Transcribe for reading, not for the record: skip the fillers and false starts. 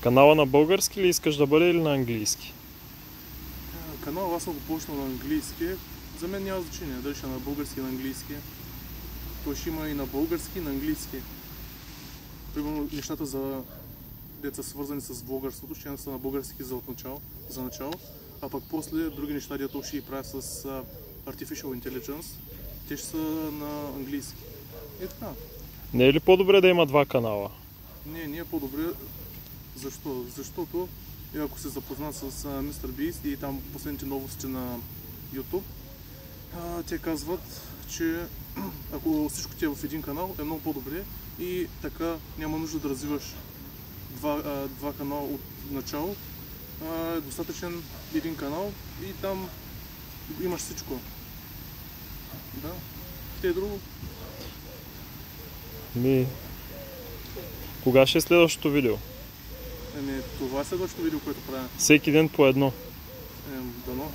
Канала на български ли искаш да бъде или на английски? Канал аз съм го почнал на английски. За мен няма значение дали ще е на български и на английски. Той ще има и на български и на английски. Примерно нещата за деца свързани с влогърството ще са на български за начало, а пък после други неща, дето ще ги правя с Artificial Intelligence, те ще са на английски. И така. Не е ли по-добре да има два канала? Не е по-добре. Защо? Защото ако се запозна с MrBeast и там последните новости на YouTube, те казват, че ако всичко ти е в един канал, е много по-добре и така няма нужда да развиваш два канала от начало. Е достатъчен един канал и там имаш всичко. Да. Те е друго. Кога ще е следващото видео? Това е следващото видео, което правя. Всеки ден по едно. Дано.